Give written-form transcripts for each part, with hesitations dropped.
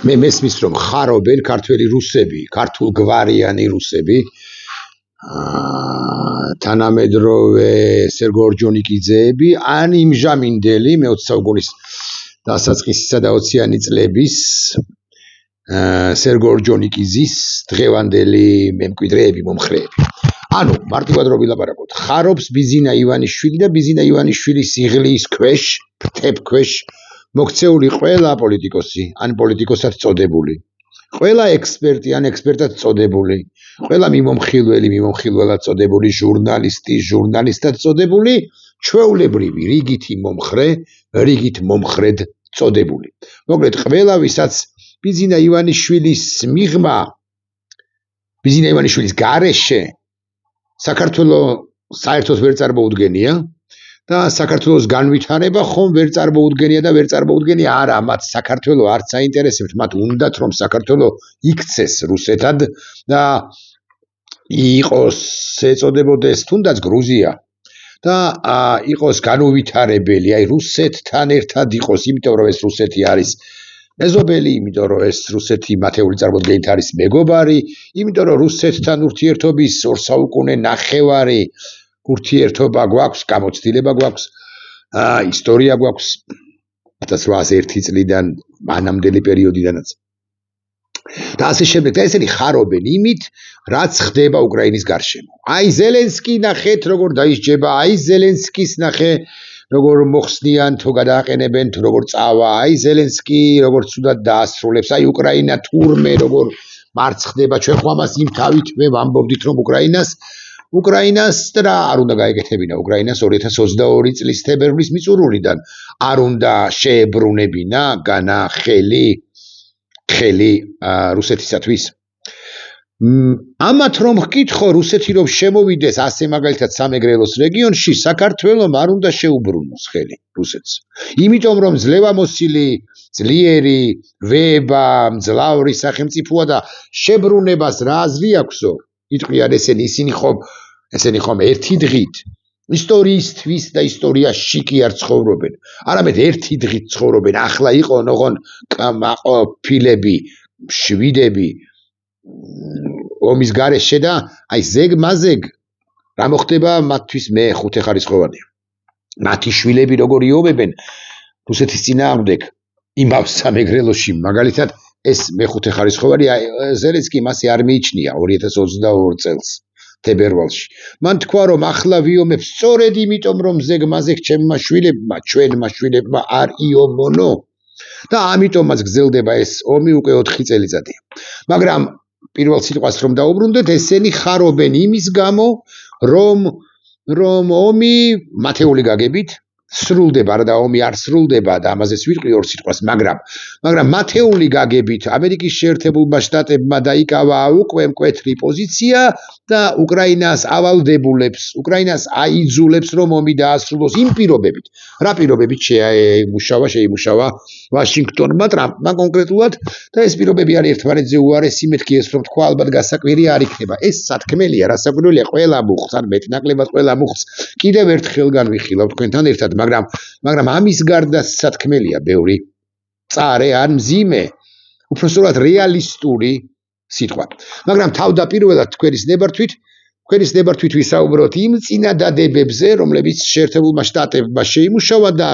მე მესმის რომ ხარობენ ქართველი რუსები, ქართულ გვარიანი რუსები, თანამედროვე სერგო ორჯონიკიძეები, ან იმჟამინდელი მე-20 საუკუნის დასაწყისისა და 20-იანი წლების სერგო ორჯონიკიძის დღევანდელი მემკვიდრეები, მომხრეები. ანუ მარტივად რო ვილაპარაკოთ, ხარობს ბიზინა ივანიშვილი და ბიზინა იواნიშვილის სიღლის ქვეშ, ფრთებ ქვეშ მოქცეული ყველა პოლიტიკოსი, ან პოლიტიკოსად წოდებული, ყველა ექსპერტი, ან ექსპერტად წოდებული, ყველა მიმომხილველი, მიმომხილველად წოდებული, ჟურნალისტი, ჟურნალისტად წოდებული, ჩვეულებრივი, რიგითი მომხრე, რიგით მომხრედ წოდებული. მოკლედ, ყველა ვისაც ბიზინა ივანიშვილის მიღმა, ბიზინა ივანიშვილის გარეშე საქართველოს საერთოდ ვერ წარმოუდგენია და საქართველოს განვითარება ხომ ვერ წარმოუდგენია და ვერ წარმოუდგენია არა, მათ საქართველოს არც აინტერესებთ, მათ უნდათ რომ საქართველოს იქცეს რუსეთად და იყოს ეწოდებოდეს თუნდაც გრუზია და იყოს განუვითარებელი, აი რუსეთთან ერთად იყოს, იმიტომ რომ ეს რუსეთი არის მეზობელი, იმიტომ რომ ეს რუსეთი მათეული წარმოდგენით არის მეგობარი, იმიტომ რომ რუსეთთან ურთიერთობის 2 საუკუნე ნახევარი ურთიერთობა გვაქვს, გამოცდილება გვაქვს, ისტორია გვაქვს 1801 წლიდან მანამდელი პერიოდიდანაც. და ასე შემდეგ, და ესენი ხარობენ იმით, რაც ხდება უკრაინის გარშემო. აი ზელენსკი ნახეთ, როგორ დაისჯება, აი ზელენსკის ნახე, როგორ მოხსნიან თუ გადააყენებენ, თუ როგორ წავა, აი ზელენსკი როგორ ცუდად დაასრულებს, აი უკრაინა თურმე როგორ მარცხდება, ჩვენ ხო ამას იმ თავით მე ვამბობდით რომ უკრაინას რა არ უნდა გაეკეთებინა, უკრაინას 2022 წლის თებერვლის მიწურულიდან არ უნდა შეებრუნებინა განა ხელი რუსეთისათვის. ამათ რომ ვკითხო, რუსეთი რომ შემოვიდეს ასე მაგალითად სამეგრელოს რეგიონში, საქართველოს არ უნდა შეუბრუნოს ხელი რუსეთს. იმიტომ რომ ძლევამოსილი, ძლიერი, ვება, მძლავრი სახელმწიფოა და შებრუნებას რა აზრი აქვსო? იტყვიან ესენი ხომ ერთი დღით ისტორიისთვის და ისტორიაში კი არ ცხოვრობენ. არამედ ერთი დღით ცხოვრობენ. ახლა იყო ნოღონ კმაყოფილები, შვიდები ომის გარეშე და აი ზეგ-მაზეგ რა მოხდება მათთვის მე 5 ხარისხოვანია. მათი შვილები როგორ იობებენ რუსეთის წინააღმდეგ იმავ სამეგრელოში, მაგალითად ეს მე 5 ხარისხოვანია, ზელენსკი მასე არ მიიჩნია 2022 წელს თებერვალში. მან თქვა რომ ახლა ვიომებ სწორედ იმიტომ რომ ზეგ-მაზეგ ჩემმა შვილებმა, ჩვენმა შვილებმა არ იომონო და ამიტომაც გრძელდება ეს ომი უკვე 4 წელიწადია. მაგრამ პირველ სიტყვას რომ დაუბრუნდეთ, ესენი ხარობენ იმის გამო, რომ ომი მათეული გაგებით სრულდება, არა და ომი არ სრულდება და ამაზეც ვიტყვი 2 სიტყვას, მაგრამ მათეული გაგებით ამერიკის შეერთებულმა შტატებმა დაიკავა უკვე მკვეთრი პოზიცია და უკრაინას ავალდებულებს, უკრაინას აიძულებს რომ ომი დაასრულოს იმ პირობებით. რა პირობებით შეიმუშავა ვაშინგტონმა, ტრამპმა კონკრეტულად და ეს პირობები არის ერთმანეთზე უარესი, მეთქი ეს რომ თქვა ალბათ გასაკვირი არ იქნება. ეს სათქმელია, რასაკვირველია, ყველა მუხს ან მეტნაკლებად ყველა მუხს კიდევ ერთხელ განვიხილავ თქვენთან ერთად, მაგრამ ამის გარდა სათქმელია ბევრი წარე ან მძიმე, უпроსტად რეალისტური სიტყვა. მაგრამ თავდაპირველად თქვენის ნებართვით ვისაუბროთ იმ წინადადებებზე, რომლებიც შეერთებულმა შტატებმა შეიმუშავა და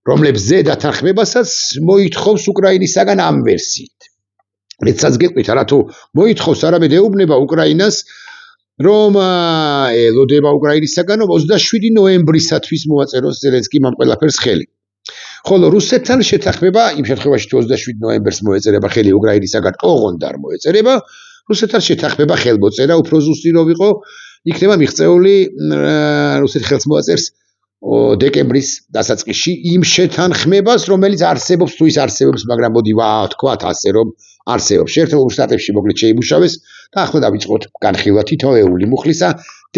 რომლებს ზედათანხმებასაც მოითხოვს უკრაინისაგან ამ ვერსიით. მეცაც გეტყვით, არათუ მოითხოვს, არამედ ეუბნება უკრაინას, რომ ელოდება უკრაინისაგან 27 ნოემბრისათვის მოაწეროს ზელენსკიმ ამ ყველაფერს ხელი. ხოლო რუსეთთან შეთანხმება იმ შემთხვევაში თუ 27 ნოემბერს მოეწერება ხელი უკრაინისაგან, ოღონდ არ მოეწერება, რუსეთთან შეთანხმება ხელმოწერა უფრო ზუსტი რო ვიყო, იქნება მიღწეული რუსეთი ხელს მოაწერს დეკემბრის დასაწყისში იმ შეთანხმებას, რომელიც არსებობს თუ ის არსებობს, მაგრამ მოდი ვთქვათ ასე რომ არსებობს. შეერთებულ შტატებში მოკლედ შეიმუშავეს და ახლა დავიწყოთ განხილვა თითოეული მუხლისა,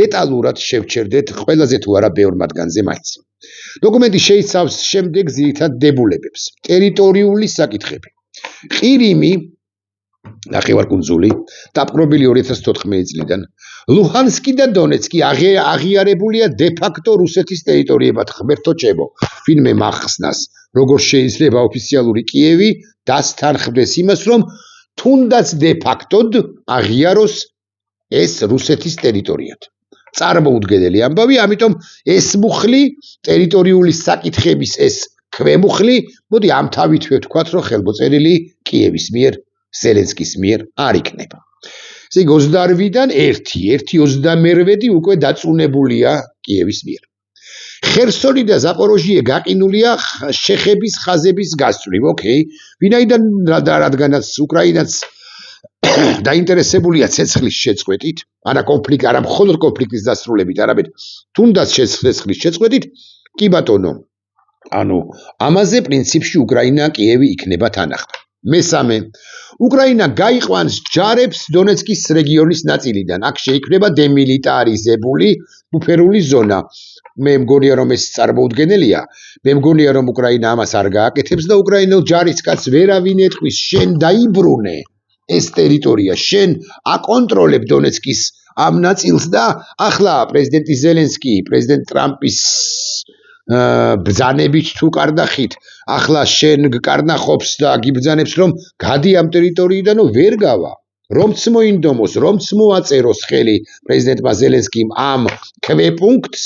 დეტალურად შევჩერდეთ ყველაზე თუ არა ბევრ მათგანზე მაინც. დოკუმენტი შეიცავს შემდეგ ძირითად დებულებებს. ტერიტორიული საკითხები. ყირიმი, ნახევარკუნძული, დაპყრობილი 2014 წლიდან, ლუჰანსკი და დონეცკი აღიარებულია დე-ფაქტო რუსეთის ტერიტორიებად, ღმერთო ჭებო, ვინმე მახსნას როგორ შეიძლება ოფიციალური კიევი დასთანხმდეს იმას, რომ თუნდაც დე-ფაქტოდ აღიაროს ეს რუსეთის ტერიტორიად. წარმოუდგენელი ამბავი, ამიტომ ეს მუხლი, ტერიტორიული საკითხების ეს ქვემუხლი, მოდი ამ თავითვე ვთქვათ, რომ ხელმოწერილი კიევის მიერ, ზელენსკის მიერ არ იქნება. ესე იგი 28-დან 1-28 უკვე დაწუნებულია კიევის მიერ. ხერსონი და ზაპოროჟიე გაყინულია შეხების ხაზების გასწვრივ, ოკეი, ვინაიდან რადგანაც უკრაინაც დაინტერესებულია ცეცხლის შეწყვეტით, არა მხოლოდ კონფლიქტის დასრულებით, არამედ თუნდაც ცეცხლის შეწყვეტით, კი ბატონო, ანუ ამაზე პრინციპში უკრაინა კიევი იქნება თანახმად. მესამე, უკრაინა გაიყვანს ჯარებს დონეცკის რეგიონის ნაწილიდან, აქ შეიქმნება დემილიტარიზებული ბუფერული ზონა. მე მგონია რომ ეს წარმოუდგენელია, მე მგონია რომ უკრაინა ამას არ გააკეთებს და უკრაინელ ჯარისკაცს ვერავინ ეტყვის, შენ დაიბრუნე ეს ტერიტორია, შენ აკონტროლებ დონეცკის ამ ნაწილს და ახლა პრეზიდენტი ზელენსკი, პრეზიდენტ ტრამპის ბრძანებით თუ კარნახით, ახლა შენ გკარნახობს და გიბრძანებს რომ გადი ამ ტერიტორიიდანო ვერ გავა. რომც მოინდომოს, რომც მოაწეროს ხელი პრეზიდენტმა ზელენსკიმ ამ ქვეპუნქტს,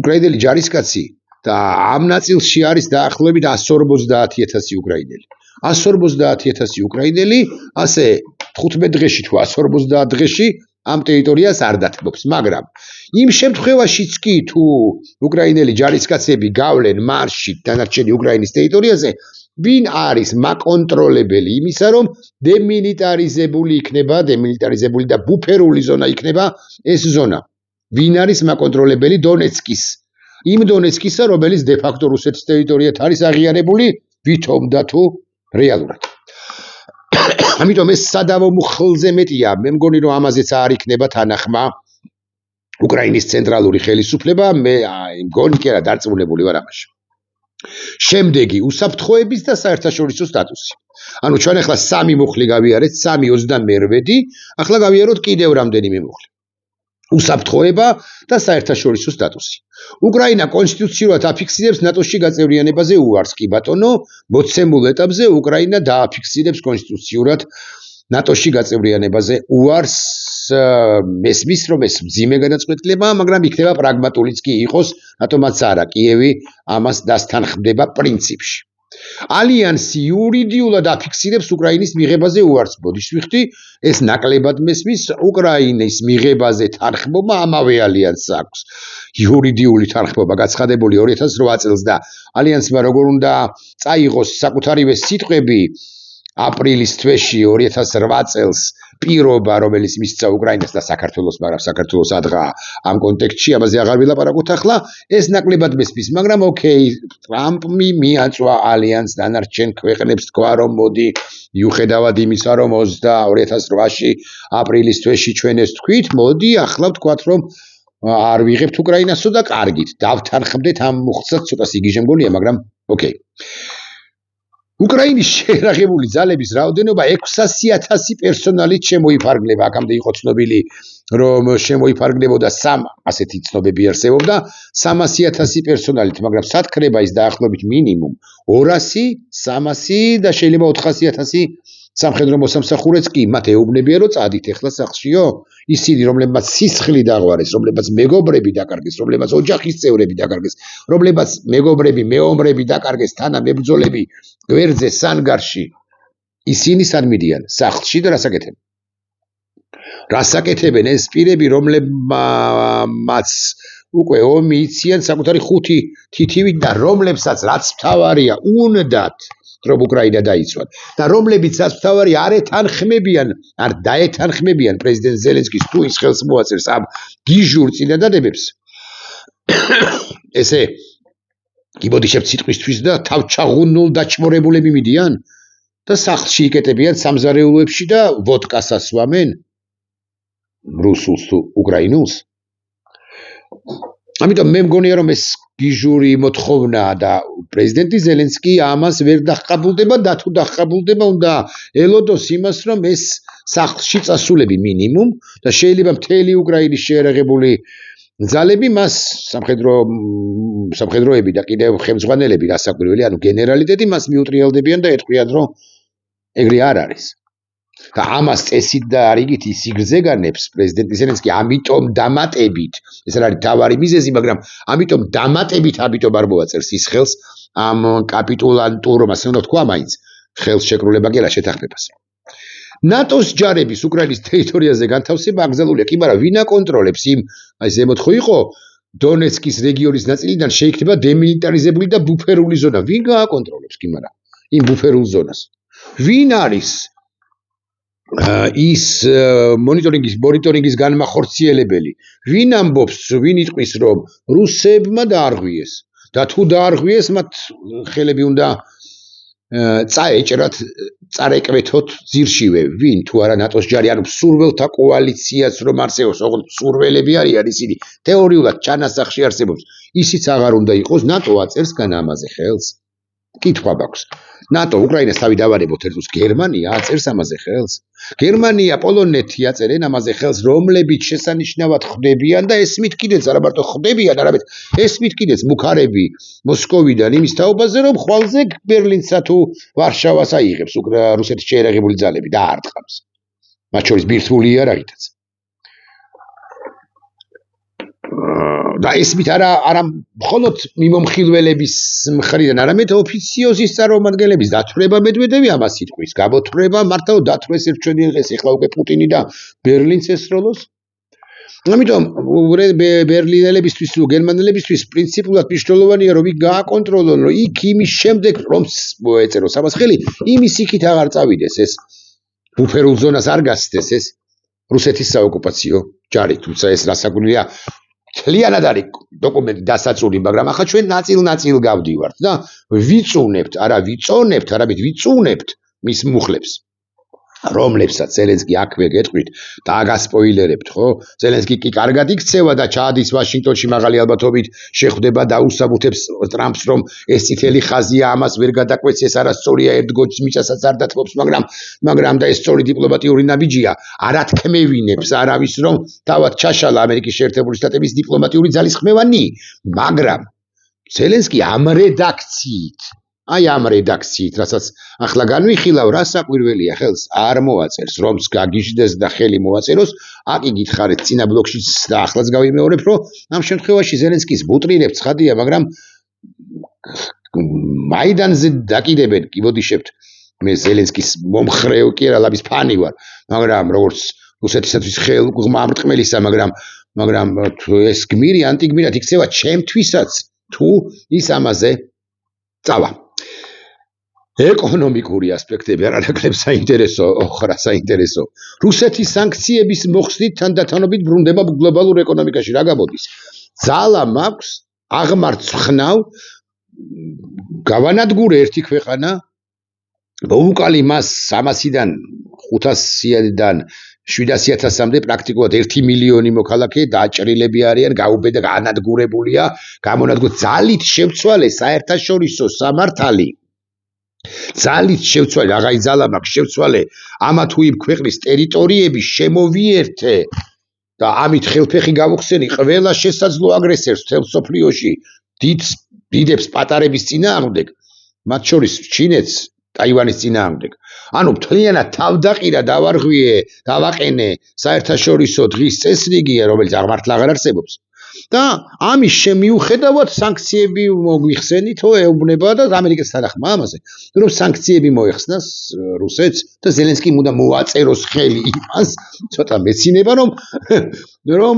უკრაინელი ჯარისკაცი და ამ ნაწილში არის დაახლოებით 150,000 უკრაინელი. 150,000 უკრაინელი, ასე 15 დღეში თუ 150 დღეში ამ ტერიტორიას არ დათმობს, მაგრამ იმ შემთხვევაშიც კი თუ უკრაინელი ჯარისკაცები გავლენ მარშით დანარჩენი უკრაინის ტერიტორიაზე, ვინ არის მაკონტროლებელი იმისა, რომ დემილიტარიზებული იქნება, დემილიტარიზებული და ბუფერული ზონა იქნება ეს ზონა. ვინ არის მაკონტროლებელი დონეცკის? იმ დონეცკისა, რომელიც დე-ფაქტო რუსეთის ტერიტორიად არის აღიარებული, ვითომ და თუ რეალურად. ამიტომ ეს სადავო მუხლზე მეტია, მე მგონი რომ ამაზეც არ იქნება თანახმა უკრაინის ცენტრალური ხელისუფლება, მე მგონი კი არა დარწმუნებული ვარ ამაში. შემდეგი, უსაფრთხოების და საერთაშორისო სტატუსი. ანუ ჩვენ ახლა 3 მუხლი გავიარეთ, 3-28, ახლა გავიაროთ კიდევ რამდენიმე მუხლი. უსაფრთხოება და საერთაშორისო სტატუსი. უკრაინა კონსტიტუციურად აფიქსირებს ნატოში გაწევრიანებაზე უარს, კი ბატონო, მოცემულ ეტაპზე უკრაინა დააფიქსირებს კონსტიტუციურად ნატოში გაწევრიანებაზე უარს, მესმის რომ ეს მძიმე განაცხადებაა, მაგრამ იქნება პრაგმატულიც კი იყოს, რატომაც არა, კიევი ამას დასთანხმდება პრინციპში. ალიანსი იურიდიულად აფიქსირებს უკრაინის მიღებაზე უარს. ბოდიშ ვიხდი, ეს ნაკლებად მესმის, უკრაინის მიღებაზე თანხმობა ამავე ალიანსს აქვს. იურიდიული თანხმობა გაცხადებული 2008 წელს და ალიანსმა როგორ უნდა წაიღოს საკუთარივე სიტყვები აპრილის თვეში 2008 წელს პირობა, რომელიც მისცა უკრაინას და საქართველოს, მაგრამ საქართველოს ადღა ამ კონტექსტში, ამაზე აღარ ვილაპარაკოთ ახლა, ეს ნაკლებად მესმის, მაგრამ ოკეი, ტრამპი მიაწვა ალიანს დანარჩენ ქვეყნებს, თქვა რომ მოდი, მიუხედავად იმისა, რომ 2008-ში აპრილის თვეში ჩვენ ეს თქვით, მოდი ახლა ვთქვათ, რომ არ ვიღებთ უკრაინასო და კარგით, დავთანხმდეთ ამ მუხლსაც, ცოტა სიგიჟე მგონია, მაგრამ ოკეი. უკრაინის შეერაღებული ძალების რაოდენობა 600,000 პერსონალით შემოიფარგლება. აქამდე იყო ცნობილი, რომ შემოიფარგლებოდა ასეთი ცნობები არსებობდა 300,000 პერსონალით, მაგრამ სათქრება ის დაახლოებით მინიმუმ 200, 300 და შეიძლება 400,000 სამხედრო მოსამსახურეც კი, მათ ეუბნებიან რომ წადით ახლა სახლშიო, ისინი რომლებმაც სისხლი დაღვარეს, რომლებმაც მეგობრები დაკარგეს, რომლებმაც ოჯახის წევრები დაკარგეს, რომლებმაც მეგობრები, მეომრები დაკარგეს, თანამებრძოლები გვერდზე სანგარში, ისინი სად მიდიან? სახლში და რას აკეთებენ ეს პირები, რომლებმაც უკვე ომი იციან საკუთარი 5 თითივით და რომლებსაც რაც მთავარია უნდათ რომ უკრაინა დაიცვათ და რომლებიც რაც მთავარი არ დაეთანხმებიან პრეზიდენტ ზელენსკის თუ ის ხელს მოაწერს ამ გიჟურ წინადადებებს, ესე გიბოდიშებთ სიტყვისთვის და თავჩაღუნულ დაჩმორებულები მიდიან და სახლში იკეტებიან სამზარეულოებში და ვოდკას ასვამენ რუსულს თუ უკრაინულს. ამიტომ მე მგონია რომ ეს გიჟური მოთხოვნა და პრეზიდენტი ზელენსკი ამას ვერ დახყაბულდება და თუ დახყაბულდება უნდა ელოდოს იმას რომ ეს სახლში წასულები მინიმუმ და შეიძლება მთელი უკრაინის შეერაღებული ძალები მას სამხედროები და კიდევ ხელმძღვანელები გასაკვირველი, ანუ გენერალიტეტი მას მიუტრიალდებიან და ეთქვიან, რომ ეგრე არ არის. და ამას წესით და რიგით ისიგრძე განებს პრეზიდენტი ზელენსკი, ამიტომ დამატებით, ეს არის თავარი მიზეზი, მაგრამ ამიტომ დამატებით არ მოვაწერს ის ხელს ამ კაპიტულანტურ, ასე უნდა ვთქვა, მაინც ხელს შეკრულება კი არა შეთანხმებას. ნატოს ჯარების უკრაინის ტერიტორიაზე განთავსება აკრძალულია, კი მაგრამ ვინ აკონტროლებს იმ, აი ზემოთ ხო იყო დონეცკის რეგიონის ნაწილიდან შეიქმნება დემილიტარიზებული და ბუფერული ზონა. ვინ გააკონტროლებს კი მაგრამ იმ ბუფერულ ზონას? ვინ არის ის მონიტორინგის განმახორციელებელი? ვინ ამბობს, ვინ იტყვის, რომ რუსებმა დაარღვიეს და თუ დაარღვიეს, მათ ხელები უნდა წაეჭრათ, წარეკвეთოთ ძირშივე. ვინ? თუ არა ნატოს ჯარი, ანუ სურველთა კოალიციაც რომ არსებობს, ოღონდ სურველები არიან ისინი. თეორიულად ჩანასახში არსებობს. ისიც აღარ უნდა იყოს, ნატო აწერს გან ამაზე ხელს. კითხვა მაქვს. ნატო უკრაინას თავი დავარებოთ ერთს, გერმანია აწერს ამაზე ხელს. გერმანია, პოლონეთი აწერენ ამაზე ხელს, რომლებიც შესანიშნავად ხვდებიან და ესმით კიდეც არა მარტო ხვდებიან, არამედ ესმით კიდეც მუქარები მოსკოვიდან იმის თაობაზე, რომ ხვალზე ბერლინსა თუ ვარშავას აიღებს რუსეთის შეერაღებული ძალები და არტყამს. მათ შორის ბირთვული იარაღითაც. და ესმით არა მხოლოდ მიმომხილველების მხრიდან, არამედ ოფიციოზის წარმომადგენლების დათვრება მედვედევი ამას იტყვის, გამოთვრება მართლა დათვრეს ერჩვენიან დღეს ეხლა უკვე პუტინი და ბერლინს ესროლოს. ამიტომ ბერლინელებისთვის თუ გერმანელებისთვის პრინციპულად მნიშვნელოვანია, რომ იქ გააკონტროლონ, რომ იქ იმის შემდეგ რომ მოეწეროს ამას ხელი, იმის იქით აღარ წავიდეს ეს ბუფერულ ზონას არ გასცდეს ეს რუსეთის საოკუპაციო ჯარი, თუმცა ეს რასაკვირველია მთლიანად არის დოკუმენტი დასაწული, მაგრამ ახლა ჩვენ ნაწილ-ნაწილ გავდივართ და ვიწუნებთ, არა ვიწონებთ, არამედ ვიწუნებთ მის მუხლებს, რომლებსაც ზელენსკი აქვე გეტყვით და აგასპოილერებთ, ხო? ზელენსკი კი კარგად იქცევა და ჩადის ვაშინგტონში მაღალი ალბათობით შეხვდება და უსაბუთებს ტრამპს, რომ ეს წითელი ხაზია, ამას ვერ გადაკვეთს, ეს არასწორია, ერთგოჯს მიწასაც არ დათმობს, მაგრამ და ეს სწორი დიპლომატიური ნაბიჯია, არათქმევინებს არავის, რომ თავად ჩაშალა ამერიკის შეერთებული შტატების დიპლომატიური ძალისხმევანი, მაგრამ ზელენსკი ამ რედაქციით, რასაც ახლა განვიხილავ, რასაკვირველია, ხელს არ მოაწერს, რომს გაგიჟდეს და ხელი მოაწეროს, აკი გითხარით წინა ბლოკშიც და ახლაც გავიმეორებ, რომ ამ შემთხვევაში ზელენსკის ბუტრირებს ხადია, მაგრამ მაიდანზე დაკიდებენ, კი მოდიშებთ, მე ზელენსკის მომხრეო კი არა, ლაბის ფანი ვარ, მაგრამ როგორც რუსეთისათვის ხელმრტყმელისა, მაგრამ ეს გმირი ანტიგმირად იქცევა ჩემთვისაც, თუ ის ამაზე წავა. ეკონომიკური ასპექტები არანაკლებ საინტერესო. რუსეთის სანქციების მოხსნით თანდათანობით ბრუნდება გლობალურ ეკონომიკაში. რა გამოდის? ძალა მაქვს, აღმარცხნავ, გავანადგურე ერთი ქვეყანა, მოუკალი მას 300-დან 500-დან 700,000-მდე პრაქტიკულად 1 მილიონი მოქალაქე დაჭრილები არიან, გაუბედა, განადგურებულია, ძალით შევცვალე საერთაშორისო სამართალი. ძალით შევცვალე, აღარ ძალა მაქვს, შევცვალე ამა თუ იმ ქვეყნის ტერიტორიები შემოვიერთე და ამით ხელფეხი გავუხსენი ყველა შესაძლო აგრესორს მთელ მსოფლიოში, დიდებს პატარების წინააღმდეგ, მათ შორის ჩინეთს, ტაივანის წინააღმდეგ. ანუ მთლიანად თავდაყირა დავაყენე საერთაშორისო დღის წესრიგია, რომელიც აღმართლა აღარ არსებობს. და ამის შემიუხედავად სანქციები მოგვიხსენითო ეუბნება და ამერიკას თანახმა ამაზე, რომ სანქციები მოეხსნას რუსეთს და ზელენსკი უნდა მოაწეროს ხელი იმას, ცოტა მეცინება, რომ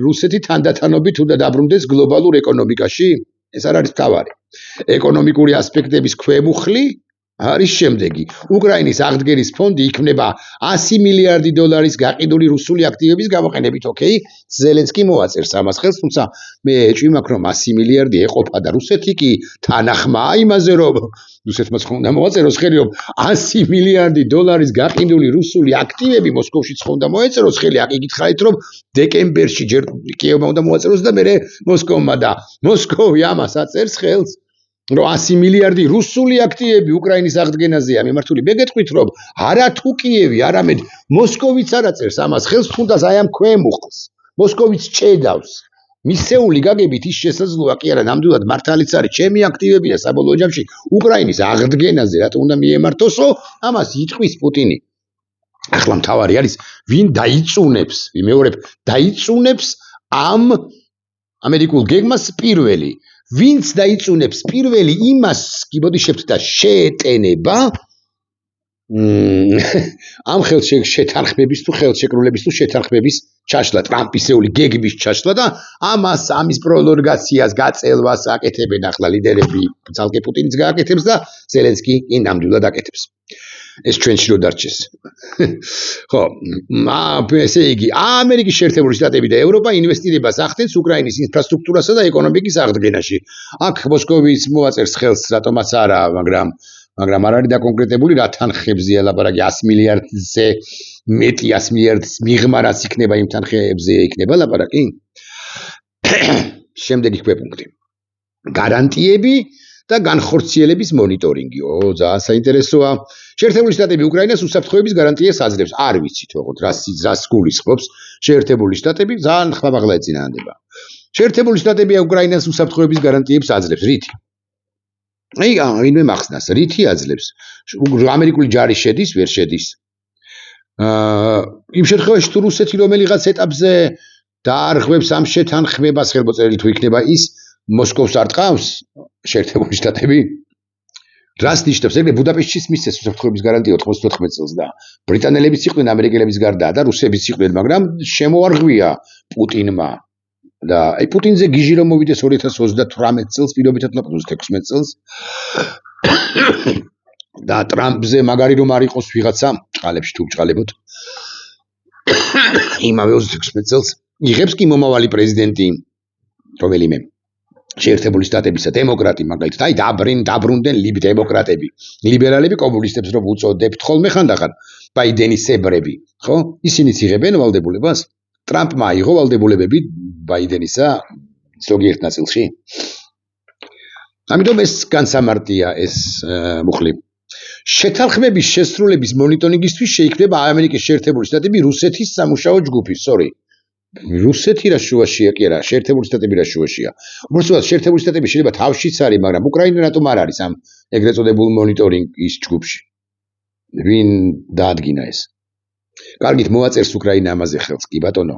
რუსეთი თანდათანობით უნდა დაბრუნდეს გლობალურ ეკონომიკაში. ეს არ არის თავარი. ეკონომიკური ასპექტების ქვემუხლი არის შემდეგი. უკრაინის აღდგენის ფონდი იქმნება 100 მილიარდი დოლარის გაყიდული რუსული აქტივების გამოყენებით. ოკეი, ზელენსკი მოაწერს ამას ხელს, თუმცა მე ეჭვი მაქვს, რომ 100 მილიარდი ეყოფა და რუსეთი კი თანახმაა იმაზე, რომ რუსეთმაც უნდა მოაწეროს ხელი, რომ 100 მილიარდი დოლარის გაყიდული რუსული აქტივები მოსკოვშიც უნდა მოეწეროს ხელი. აკი გითხარით, რომ დეკემბერში ჯერ კიევმა უნდა მოაწეროს და მერე მოსკოვმა და მოსკოვი ამას აწერს ხელს. რომ 100 მილიარდი რუსული აქტივები უკრაინის აღდგენაზეა მიმართული. მე გეტყვით, რომ არა თუ კიევი, არამედ მოსკოვიც არ აწერს ამას ხელს, თუნდაც აი ამ ქვემუხლს. მოსკოვიც ჭედავს მისეული გაგებით ის შესაძლოა კი არა ნამდვილად მართალიც არის ჩემი აქტივებია საბოლოო ჯამში უკრაინის აღდგენაზე რატომ უნდა მიემართოსო ამას იტყვის პუტინი ახლა მთავარი არის ვინ დაიწუნებს ვიმეორებ დაიწუნებს ამ ამერიკულ გეგმას პირველი ვინც დაიწუნებს პირველი იმას კი ბოდიშებთ და შეეტენება ამ შეთანხმების თუ ხელშეკრულების თუ შეთანხმების ჩაშლა ტრამპისეული გეგმის ჩაშლა და ამას ამის პროლონგაციას გაწელვას აკეთებენ ახლა ლიდერები ძალკე პუტინიც გააკეთებს და ზელენსკი კი ნამდვილად აკეთებს ეს ჩვენში რო დარჩეს ხო ესე იგი ამერიკის შეერთებული შტატები და ევროპა ინვესტირებას ახდენს უკრაინის ინფრასტრუქტურასა და ეკონომიკის აღდგენაში აქ მოსკოვის მოაწერს ხელს რატომაც არა მაგრამ არ არის დაკონკრეტებული რა თანხებზეა ლაპარაკი 100 მილიარდზე მეტი 100 მილიარდის მიღმა რაც იქნება იმ თანხებზე იქნება ლაპარაკი შემდეგი ქვეპუნქტი გარანტიები და განხორციელების მონიტორინგი ძალიან საინტერესოა შეერთებული შტატები უკრაინას უსაფრთხოების გარანტიას აძლევს არ ვიცით ოღონდ რას გულისხმობს შეერთებული შტატები ძალიან ხმამაღლა ეწინააღმდება შეერთებული შტატები უკრაინას უსაფრთხოების გარანტიებს აძლევს რითი აი ვინმე მახსნას რითი აძლევს ამერიკული ჯარი შედის ვერ შედის იმ შემთხვევაში თუ რუსეთი რომელიღაც ეტაპზე დაარღვევს ამ შეთანხმებას ხელმოწერილი თუ იქნება ის მოსკოვს არ ტყავს შეერთებული შტატები რას ნიშნავს ეგრე ბუდაპეშტის მისცეს უსაფრთხოების გარანტია 94 წელს და ბრიტანელებიც იყვნენ ამერიკელების გარდა და რუსებიც იყვნენ მაგრამ შემოარღვია პუტინმა და აი პუტინზე გიჟი რომ მოვიდეს 2028 წელს პირობითად 16 წელს და ტრამპზე მაგარი რომ არ იყოს ვიღაცა ჭყალებში თუ ჭყალებოთ იმავე 26 წელს იღებს კი მომავალი პრეზიდენტი რომელიმე შეერთებული შტატებისა დემოკრატი მაგალითად აი დაბრუნდნენ დემოკრატები ლიბერალები კომუნისტებს რომ უწოდებთ ხოლმე ხანდახან ბაიდენისებრები ხო ისინიც იღებენ ვალდებულებას ტრამპმა აიღო ვალდებულებები ბაიდენისა ზოგიერთ ნაწილში ამიტომ ეს განსამარტია ეს მუხლი შეთანხმების შესრულების მონიტორინგისთვის შეიქმნება ამერიკის შეერთებული შტატები რუსეთის სამუშაო ჯგუფი რუსეთი რა შუაშია კი არა შეერთებული შტატები რა შუაშია უბრალოდ შეერთებული შტატები შეიძლება თავშიც არის მაგრამ უკრაინა რატომ არ არის ამ ეგრეთ წოდებულ მონიტორინგის ჯგუფში ვინ დაადგინა ეს კარგით მოაწერს უკრაინა ამაზე ხელს კი ბატონო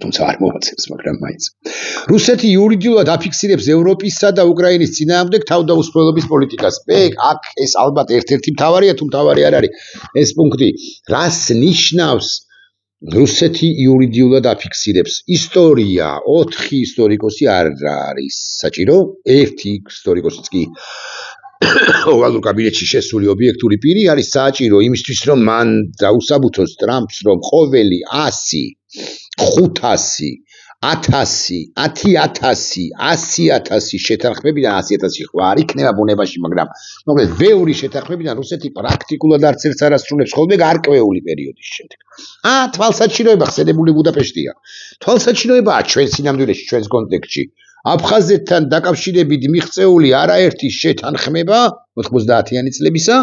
თუმცა არ მოაწერს მაგრამ მაინც რუსეთი იურიდიულად აფიქსირებს ევროპისა და უკრაინის წინააღმდეგ თავდაუსრულების პოლიტიკას აქ ეს ალბათ ერთ-ერთი მთავარია თუ მთავარი არ არის ეს პუნქტი რას ნიშნავს რუსეთი იურიდიულად აფიქსირებს ისტორია 4 ისტორიკოსი არ არის საჭირო ერთი ისტორიკოსიც კი ოვალურ კაბინეტში შესული ობიექტური პირი არის საჭირო იმისთვის რომ მან დაუსაბუთოს ტრამპს რომ ყოველი 100 500 1000 100,000 შეთანხმებიდან 100,000 ხო არ იქნება ბუნებაში მაგრამ მოკლედ ბევრი შეთანხმებიდან რუსეთი პრაქტიკულად არც ერთს არ ასრულებს ხოლმე გარკვეული პერიოდის შემდეგ თვალსაჩინოება ხსენებული ბუდაპეშტია თვალსაჩინოებაა ჩვენ სინამდვილეში ჩვენს კონტექსტში აფხაზეთთან დაკავშირებით მიღწეული არაერთი შეთანხმება 90-იანი წლებისა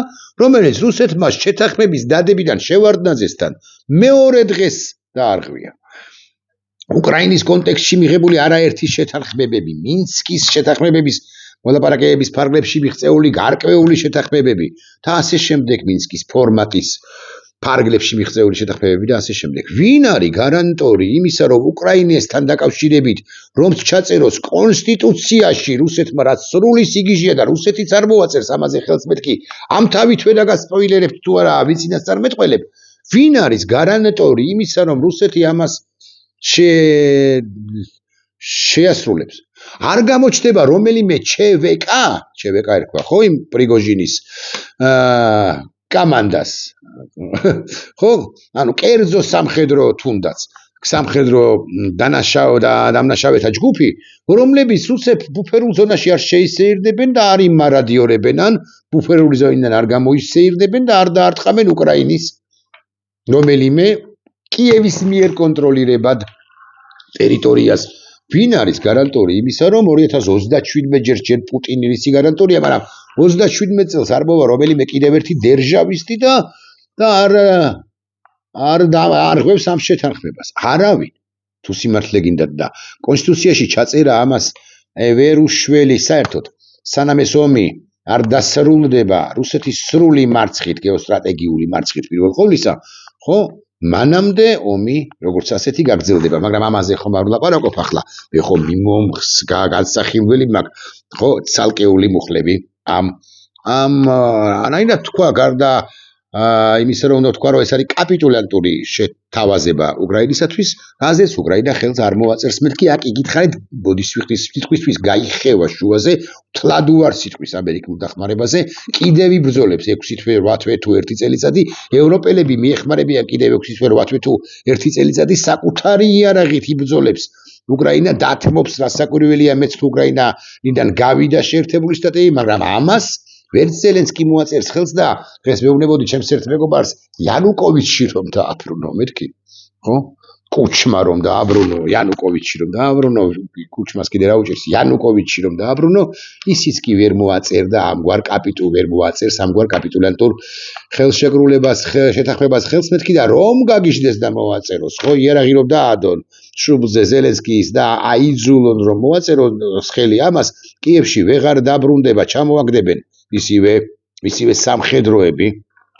რომელიც რუსეთმა შეთანხმების დადებიდან შევარდნაძესთან მეორე დღეს დაარღვია უკრაინის კონტექსტში მიღებული არაერთი შეთანხმებები მინსკის შეთანხმებების მოლაპარაკებების ფარგლებში მიღწეული გარკვეული შეთანხმებები და ასე შემდეგ მინსკის ფორმატის ფარგლებში მიღწეული შეთანხმებები და ასე შემდეგ ვინ არის გარანტორი იმისა რომ უკრაინასთან დაკავშირებით რომც ჩაწეროს კონსტიტუციაში რუსეთმა რაც სრული სიგიჟეა და რუსეთიც არ მოაწერს ამაზე ხელს მეთქი ამ თავითვე და გასპოილერებთ თუ არა ვიცინასწარ მეტყველებ ვინ არის გარანტორი იმისა რომ რუსეთი ამას შეასრულებს არ გამოჩნდება რომელიმე ЧВК ერქვა ხო იმ პრიგოჟინის კომანდას ხო ანუ კერძო სამხედრო თუნდაც სამხედრო დამნაშავეთა ჯგუფი რომლებიც რუსებს ბუფერულ ზონაში არ შეისეირნებენ და არ იმარადიორებენ ან ბუფერული ზონიდან არ გამოისეირნებენ და არ დაარტყამენ უკრაინის რომელიმე კიევის მიერ კონტროლირებად ტერიტორიას ვინ არის გარანტორი იმისა რომ 2027 ჯერ პუტინი რისი გარანტორია მაგრამ 27 წელს არ მოვა რომელიმე კიდევ ერთი დერჟავისტი და არ ღვევს ამ შეთანხმებას არავინ თუ სიმართლე გინდათ და კონსტიტუციაში ჩაწერა ამას ვერ უშველი საერთოდ სანამ ეს ომი არ დასრულდება რუსეთის სრული მარცხით გეოსტრატეგიული მარცხით პირველ ყოვლისა ხო მანამდე ომი როგორც ასეთი გაგრძელდება მაგრამ ამაზე ხომ არ ვლაპარაკობ ახლა მე ხომ მიმომხს განსახილველი მაქვს ხო ცალკეული მუხლები ამ რანაირად თქვა გარდა იმისა რომ უნდა თქვა რომ ეს არის კაპიტულანტური შეთავაზება უკრაინისათვის რაზეც უკრაინა ხელს არ მოაწერს მეთქი აქ იგითხარით ბოდისვიხტის სიტყვისთვის გაიხევა შუაზე თლად უარ სიტყვის ამერიკულ დახმარებაზე კიდევ იბრძოლებს 6 თვე 8 თვე თუ 1 წელიწადი ევროპელები მიეხმარებიან კიდევ 6 თვე 8 თვე თუ 1 წელიწადი საკუთარი იარაღით იბრძოლებს უკრაინა დათმობს რასაკვირველია მეც თუ უკრაინიდან გავიდა შეერთებული შტატები მაგრამ ამას ვერც ზელენსკი მოაწერს ხელს და დღეს მეუბნებოდი ჩემს ერთ მეგობარს იანუკოვიჩი რომ დააბრუნო მეთქი ხო კუჩმა რომ დააბრუნო იანუკოვიჩი რომ დააბრუნო კუჩმას კიდე რა უჭერს იანუკოვიჩი რომ დააბრუნო ისიც კი ვერ მოაწერდა ამგვარ კაპიტულანტურ ხელშეკრულებას შეთანხმებას ხელს მეთქი და რომ გაგიჟდეს და მოაწეროს ხო იარაღი რომ დაადონ შუბლზე ზელენსკის და აიძულონ რომ მოაწერონ ხელი ამას კიევში ვეღარ დაბრუნდება ჩამოაგდებენ ისივე სამხედროები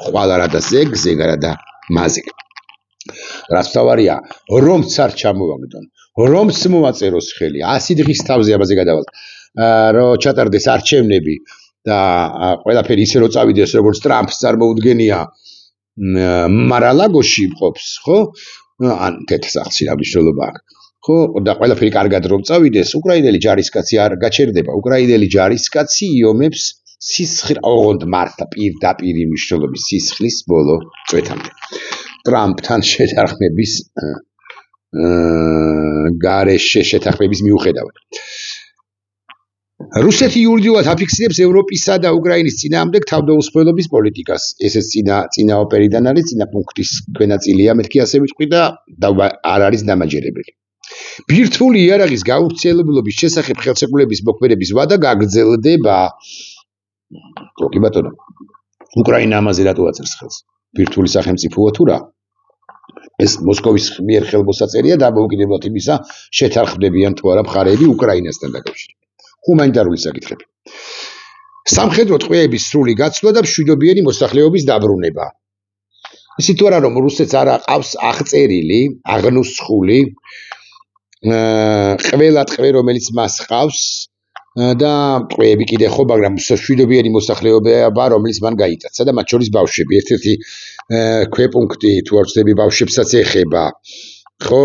ხვალარა და ზეგარა და მაზიკ რაც თავარია რომც არ ჩამოაგდონ რომც მოაწეროს ხელი 100 დღის თავზე ამაზე გადავალთ რომ ჩატარდეს არჩევნები და ყველაფერი ისე რომ წავიდეს როგორც ტრამპს წარმოუდგენია მარალაგოში მყოფს ხო ან თეთრსახში რა მნიშვნელობა აქვს ხო და ყველაფერი კარგად რომ წავიდეს უკრაინელი ჯარისკაცი არ გაჩერდება უკრაინელი ჯარისკაცი იომებს სისხლ ოღონდ მართლა პირდაპირ მნიშვნელობის სისხლის ბოლო წვეთამდე ტრამპთან შეთანხმების გარეშე შეთანხმების მიუხედავად რუსეთი იურიდიულად აფიქსირებს ევროპისა და უკრაინის წინააღმდეგ თავდაუსხმელობის პოლიტიკას ესეც წინა ოპერიდან არის წინა პუნქტის ქვენაწილია მეთქი ასე ვიტყვი და არ არის დამაჯერებელი ბირთვული იარაღის გავრცელებლობის შესახებ ხელშეკრულების მოქმედების ვადა გაგრძელდება კი ბატონო უკრაინა ამაზე რატო აწერს ხელს ბირთვული სახელმწიფოა თუ რა ეს მოსკოვის მიერ ხელმოსაწერია დამოუკიდებლად იმისა შეთანხმდებიან თუ არა მხარეები უკრაინასთან დაკავშირებით ჰუმანიტარული საკითხები სამხედრო ტყვეების სრული გაცვლა და მშვიდობიანი მოსახლეობის დაბრუნება ისიც თუ არა რომ რუსეთს არ აყავს აღწერილი აღნუსხული ყველა ტყვე რომელიც მას ყავს და ტყვეები კიდე ხო მაგრამ მშვიდობიანი მოსახლეობა რომელიც მან გაიტაცა და მათ შორის ბავშვები ერთ-ერთი ქვეპუნქტი თუ არ ვცდები ბავშვებსაც ეხება ხო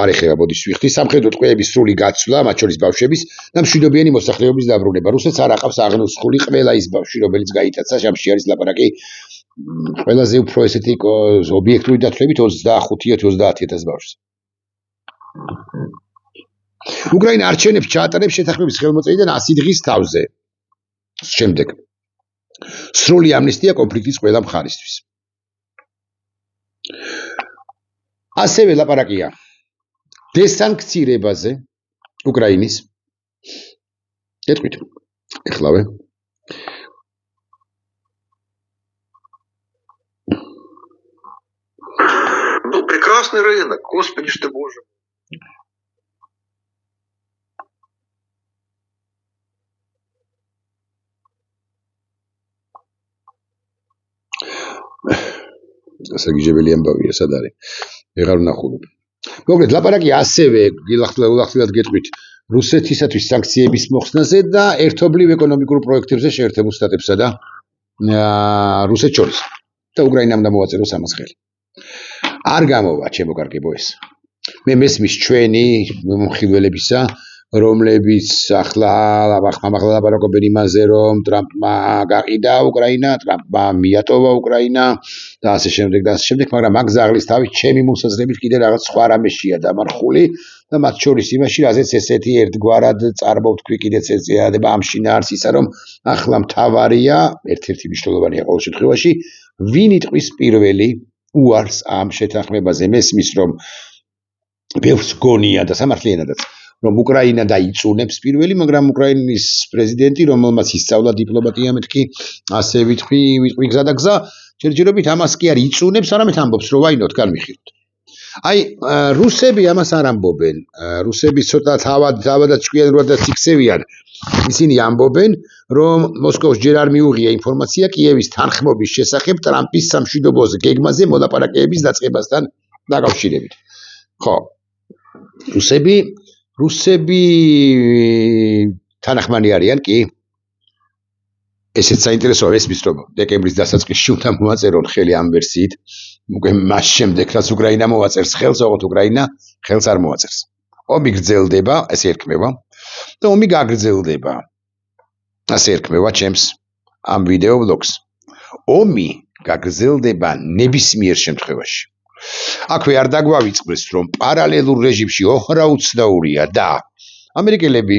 არ ეხება ბოდისვიხტი სამხედრო ტყვეების სრული გაცვლა მათ შორის ბავშვების და მშვიდობიანი მოსახლეობის დაბრუნება რუსეთს არ აყავს აღნუსხული ყველა ის ბავშვი რომელიც გაიტაცა შემში არის ლაპარაკი ყველაზე უფრო ესეთი ობიექტური დათვლებით 25-30,000 ბავშვს უკრაინა არჩევნებს ჩაატარებს შეთანხმების ხელმოწერიდან 100 დღის თავზე. შემდეგ სრული ამნისტია კონფლიქტის ყველა მხარისთვის. ასევე ლაპარაკია დესანქცირებაზე უკრაინის. გეტყვით. ეხლავე. Ну, прекрасный рынок, господи ж ты боже. გასაგიჟებელი ამბავია, სად არის? ვეღარ ვნახულობ. მოკლედ, ლაპარაკი ასევე გილახდილად გეტყვით რუსეთისათვის სანქციების მოხსნაზე და ერთობლივ ეკონომიკურ პროექტებზე შეერთებულ შტატებსა და რუსეთს შორის. და უკრაინამ უნდა მოაწეროს ამას ხელი. არ გამოვა ჩემო კარგებო ეს. მე მესმის ჩვენი მომხილველებისა რომლებიც ახლა ლაპარაკობენ იმაზე რომ ტრამპმა გაყიდა უკრაინა, ტრამპმა მიატოვა უკრაინა და ასე შემდეგ, მაგრამ მაგ ზაღლის თავის ჩემი მოსაზრებით კიდე რაღაც სხვა რამეშია დამარხული და მათ შორის იმაში, რაზეც ესეთი ერთგვარად წარმოვთქვი კიდეც ეწეადება ამ შინაარსისა, რომ ახლა მთავარია, ერთ-ერთი მნიშვნელოვანია ყოველ შემთხვევაში, ვინ იტყვის პირველი უარს ამ შეთანხმებაზე. მესმის რომ ბევრს გონია და სამართლიანადაც რომ უკრაინა დაიწუნებს პირველი, მაგრამ უკრაინის პრეზიდენტი, რომელმაც ისწავლა დიპლომატია მეთქი, ასე ვიტყვი გზა და გზა, ჯერჯერობით ამას კი არ იწუნებს, არამედ ამბობს, რომ ვაინოთ განვიხილოთ. აი რუსები ამას არ ამბობენ. რუსები ცოტა თავადაც ჭკვიან როდესაც იქცევიან. ისინი ამბობენ, რომ მოსკოვს ჯერ არ მიუღია ინფორმაცია კიევის თანხმობის შესახებ ტრამპის სამშვიდობოზე გეგმაზე მოლაპარაკებების დაწყებასთან დაკავშირებით. ხო. რუსები თანახმანი არიან კი? ესეც საინტერესოა ესმის რომ დეკემბრის დასაწყისში უნდა მოაწერონ ხელი ამ ვერსიით. უკვე მას შემდეგ რაც უკრაინა მოაწერს ხელს, ოღონდ უკრაინა ხელს არ მოაწერს. ომი გრძელდება, ესე ერქმევა. და ომი გაგრძელდება. ასე ერქმევა ჩემს ამ ვიდეო ბლოგს. ომი გაგრძელდება ნებისმიერ შემთხვევაში. აქვე არ დაგვავიწყდეს რომ პარალელურ რეჟიმში ოხრაუცდაურია და ამერიკელები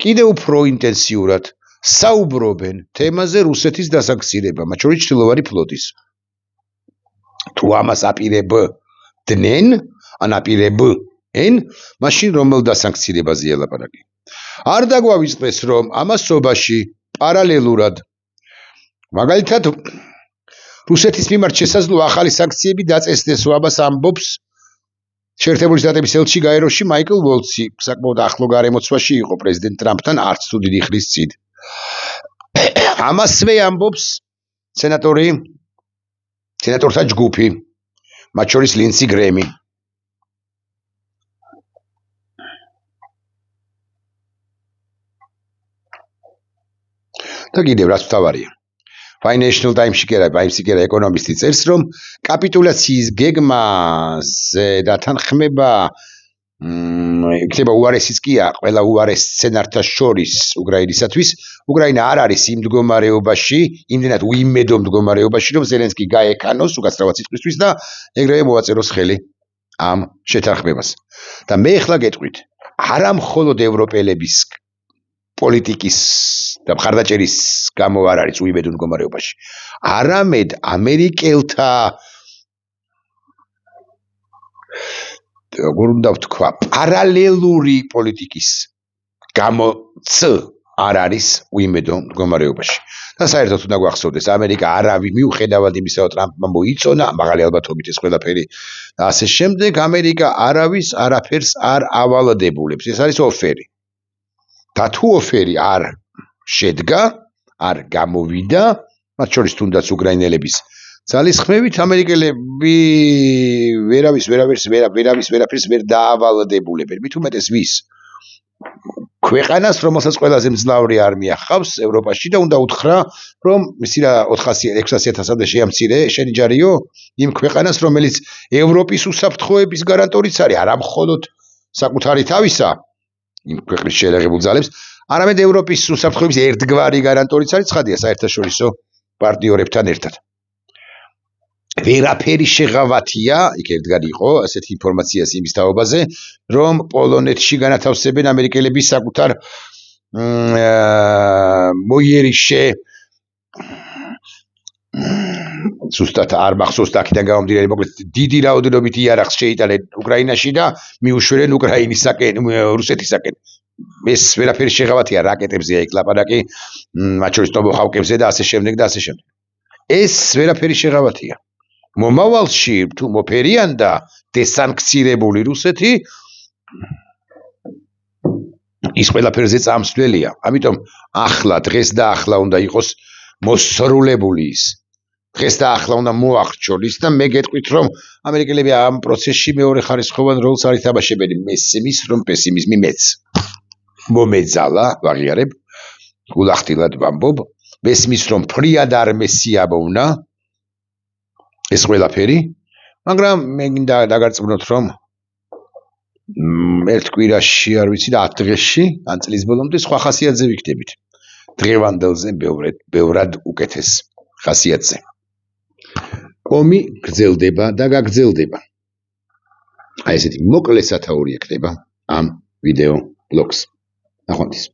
კიდევ უფრო ინტენსიურად საუბრობენ თემაზე რუსეთის დასაქცირება, მათ შორის ჩრდილოვანი ფლოტის. თუ ამას აპირებდნენ, ან აპირებენ, მაშინ რომელ დასაქცირებაზეა ლაპარაკი. არ დაგვავიწყდეს რომ ამასობაში პარალელურად მაგალითად რუსეთის მიმართ შესაძლო ახალი სანქციები დაწესდეს, ამას ამბობს შეერთებული შტატების ელჩი გაეროში მაიკლ ვოლცი, საკმაოდ ახლო გარემოცვაში იყო პრეზიდენტ ტრამპთან არც თუ დიდი ხნის წინ. ამასვე ამბობს სენატორთა ჯგუფი, მათ შორის ლინსი გრემი. და კიდევ რაც მთავარია. Financial Times-ში კი არა, ეკონომისტი წერს, რომ კაპიტულაციის გეგმაზე დათანხმება იქნება უარესიც კი ყველა უარეს სცენართა შორის უკრაინისათვის. უკრაინა არ არის იმ მდგომარეობაში, იმდენად უიმედო მდგომარეობაში, რომ ზელენსკი გაეკანოს უკაცრავად სიტყვისთვის და ეგრევე მოაწეროს ხელი ამ შეთანხმებას. და მე ახლა გეტყვით, არა მხოლოდ ევროპელების პოლიტიკის და მხარდაჭერის გამო არ არის უიმედო მდგომარეობაში. არამედ ამერიკელთა როგორ უნდა ვთქვა, პარალელური პოლიტიკის გამოც არ არის უიმედო მდგომარეობაში. და საერთოდ უნდა გვახსოვდეს, ამერიკა არავის მიუხედავად იმისა, რომ ტრამპმა მოიწონა, მაღალი ალბათობით ეს ყველაფერი და ასე შემდეგ, ამერიკა არავის არაფერს არ ავალდებულებს. ეს არის ოფერი. და თუ ოფერი არ შედგა, არ გამოვიდა, მათ შორის თუნდაც უკრაინელების ძალისხმევით, ამერიკელები ვერავის ვერ დაავალდებულებენ. მით უმეტეს ვის? ქვეყანას, რომელსაც ყველაზე მძლავრი არმია ჰყავს ევროპაში და უნდა უთხრა, რომ ისი რა 600,000-მდე შეამცირე, შენი ჯარიო, იმ ქვეყანას, რომელიც ევროპის უსაფრთხოების გარანტორიც არის, არა მხოლოდ საკუთარი თავისა, იმ ქვეყნის შეერაღებულ ძალებს, არამედ ევროპის უსაფრთხოების ერთგვარი გარანტორიც არის, ცხადია, საერთაშორისო პარტნიორებთან ერთად. ვერაფერი შეღავათია, იქ ერთგან იყო ასეთი ინფორმაციას იმის თაობაზე, რომ პოლონეთში განათავსებენ ამერიკელები საკუთარ მოიერიშე ზუსტად არ მახსოვს აქედან გამომდინარე, მოკლედ დიდი რაოდენობით იარაღს შეიტანენ უკრაინაში და მიუშვერენ უკრაინისაკენ, რუსეთისაკენ. ეს ვერაფერი შეღავათია, რაკეტებზეა იქ ლაპარაკი, მათ შორის ტომოჰავკებზე და ასე შემდეგ და ასე შემდეგ. ეს ვერაფერი შეღავათია. მომავალში თუ მოფერიან და დესანქცირებული რუსეთი ის ყველაფერზე წამსვლელია. ამიტომ ახლა დღეს და ახლა უნდა იყოს მოსრულებული ის. დღეს და ახლა უნდა მოახერხონ ის და მე გეტყვით რომ ამერიკელები ამ პროცესში მეორე ხარისხოვან როლს არ ითამაშებენ. მესმის რომ პესიმიზმი მეც მომეძალა, ვაღიარებ, გულახდილად ვამბობ, მესმის რომ ფრიად არ მესიამოვნა ეს ყველაფერი, მაგრამ მე გინდა დაგარწმუნოთ რომ ერთ კვირაში არ ვიცი და 10 დღეში ან წლის ბოლომდე სხვა ხასიათზე ვიქნებით. დღევანდელზე ბევრად უკეთეს ხასიათზე. ომი გრძელდება და გაგრძელდება. აი ესეთი მოკლე სათაური ექნება ამ ვიდეო ბლოგს. ნახვამდის.